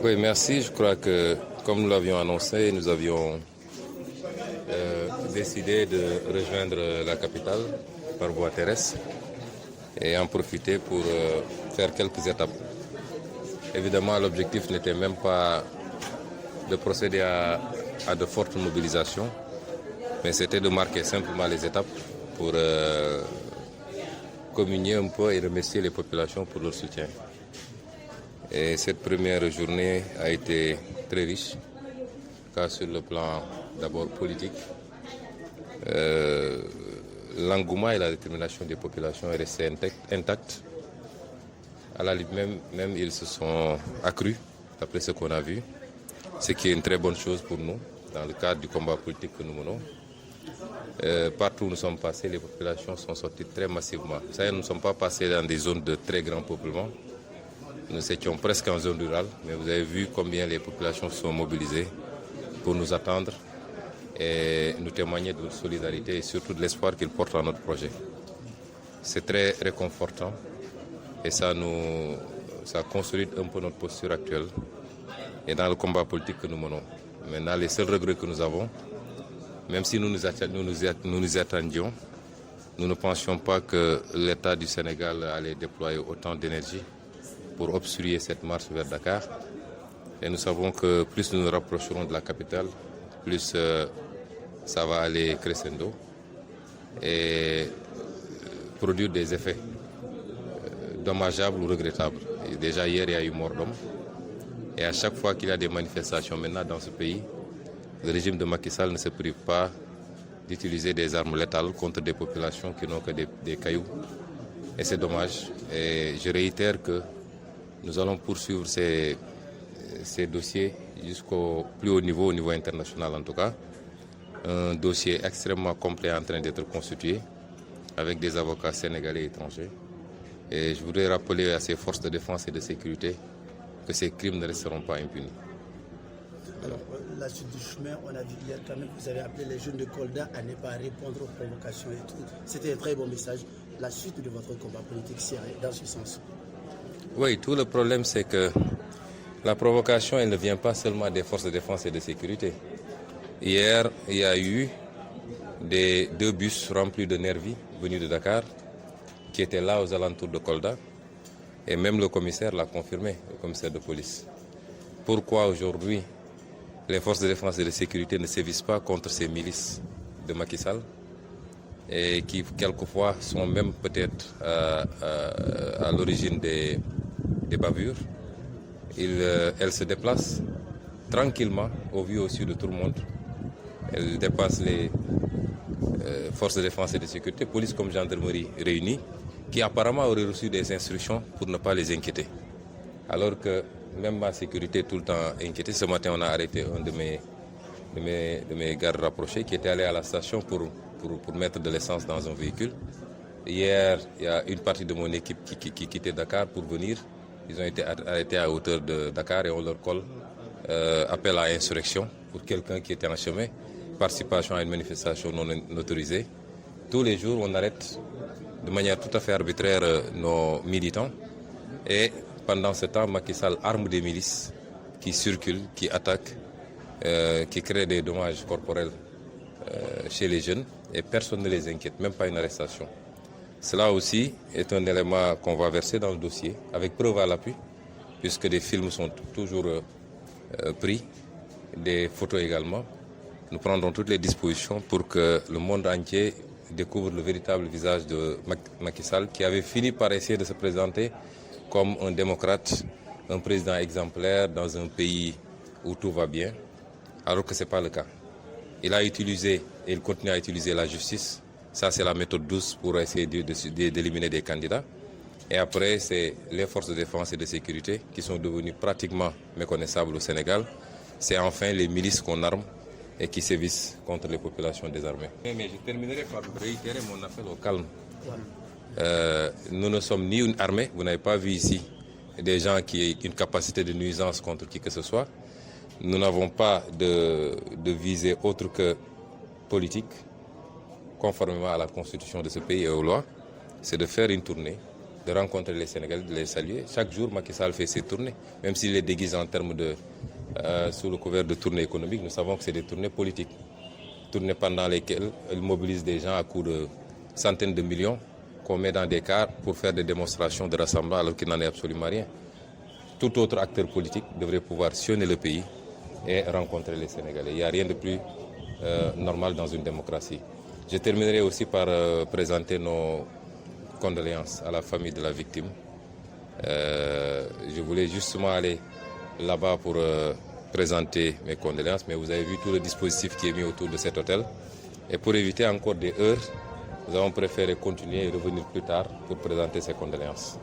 Oui, merci. Je crois que, comme nous l'avions annoncé, nous avions décidé de rejoindre la capitale par voie terrestre et en profiter pour faire quelques étapes. Évidemment, l'objectif n'était même pas de procéder à de fortes mobilisations, mais c'était de marquer simplement les étapes pour communier un peu et remercier les populations pour leur soutien. Et cette première journée a été très riche, car sur le plan d'abord politique, l'engouement et la détermination des populations est resté intact. À la limite même ils se sont accrus, d'après ce qu'on a vu, ce qui est une très bonne chose pour nous, dans le cadre du combat politique que nous menons. Partout où nous sommes passés, les populations sont sorties très massivement. Ça, nous ne sommes pas passés dans des zones de très grand peuplement. Nous étions presque en zone rurale, mais vous avez vu combien les populations sont mobilisées pour nous attendre et nous témoigner de notre solidarité et surtout de l'espoir qu'ils portent à notre projet. C'est très réconfortant et ça consolide un peu notre posture actuelle et dans le combat politique que nous menons. Maintenant, les seuls regrets que nous avons, même si nous nous y attendions, nous ne pensions pas que l'État du Sénégal allait déployer autant d'énergie pour obstruer cette marche vers Dakar. Et nous savons que plus nous nous rapprocherons de la capitale, plus ça va aller crescendo et produire des effets dommageables ou regrettables. Et déjà hier, il y a eu mort d'homme. Et à chaque fois qu'il y a des manifestations maintenant dans ce pays, le régime de Macky Sall ne se prive pas d'utiliser des armes létales contre des populations qui n'ont que des cailloux. Et c'est dommage. Et je réitère que nous allons poursuivre ces dossiers jusqu'au plus haut niveau, au niveau international en tout cas. Un dossier extrêmement complet en train d'être constitué avec des avocats sénégalais et étrangers. Et je voudrais rappeler à ces forces de défense et de sécurité que ces crimes ne resteront pas impunis. Alors, la suite du chemin, on a vu hier quand même, vous avez appelé les jeunes de Kolda à ne pas répondre aux provocations et tout. C'était un très bon message. La suite de votre combat politique, c'est dans ce sens. Oui, tout le problème, c'est que la provocation, elle ne vient pas seulement des forces de défense et de sécurité. Hier, il y a eu deux bus remplis de nervis venus de Dakar qui étaient là aux alentours de Kolda. Et même le commissaire l'a confirmé, le commissaire de police. Pourquoi aujourd'hui les forces de défense et de sécurité ne sévissent pas contre ces milices de Macky Sall et qui quelquefois sont même peut-être à l'origine des bavures. Elles se déplacent tranquillement au vu aussi de tout le monde. Elles dépassent les forces de défense et de sécurité, police comme gendarmerie réunies, qui apparemment auraient reçu des instructions pour ne pas les inquiéter. Alors que même ma sécurité est tout le temps inquiétée. Ce matin, on a arrêté un de mes gardes rapprochés qui était allé à la station pour mettre de l'essence dans un véhicule. Hier, il y a une partie de mon équipe qui quittait Dakar pour venir. Ils ont été arrêtés à hauteur de Dakar et on leur colle appel à insurrection pour quelqu'un qui était en chemin, participation à une manifestation non autorisée. Tous les jours, on arrête de manière tout à fait arbitraire nos militants et pendant ce temps, Macky Sall arme des milices qui circulent, qui attaquent, qui créent des dommages corporels chez les jeunes et personne ne les inquiète, même pas une arrestation. Cela aussi est un élément qu'on va verser dans le dossier avec preuve à l'appui, puisque des films sont toujours pris, des photos également. Nous prendrons toutes les dispositions pour que le monde entier découvre le véritable visage de Macky Sall, qui avait fini par essayer de se présenter comme un démocrate, un président exemplaire dans un pays où tout va bien, alors que ce n'est pas le cas. Il a utilisé et il continue à utiliser la justice. Ça, c'est la méthode douce pour essayer d'éliminer des candidats. Et après, c'est les forces de défense et de sécurité qui sont devenues pratiquement méconnaissables au Sénégal. C'est enfin les milices qu'on arme et qui sévissent contre les populations désarmées. Mais je terminerai par réitérer mon appel au calme. Nous ne sommes ni une armée, vous n'avez pas vu ici des gens qui aient une capacité de nuisance contre qui que ce soit. Nous n'avons pas de visée autre que politique, conformément à la constitution de ce pays et aux lois. C'est de faire une tournée de rencontrer les Sénégalais, de les saluer. Chaque jour, Macky Sall fait ses tournées, même s'il les déguise en termes de, sous le couvert de tournées économiques, nous savons que c'est des tournées politiques. Tournées pendant lesquelles il mobilise des gens à coups de centaines de millions qu'on met dans des cars pour faire des démonstrations de rassemblement alors qu'il n'en est absolument rien. Tout autre acteur politique devrait pouvoir sillonner le pays et rencontrer les Sénégalais. Il n'y a rien de plus normal dans une démocratie. Je terminerai aussi par présenter nos condoléances à la famille de la victime. Je voulais justement aller là-bas pour présenter mes condoléances, mais vous avez vu tout le dispositif qui est mis autour de cet hôtel. Et pour éviter encore des heures, nous avons préféré continuer et revenir plus tard pour présenter ces condoléances.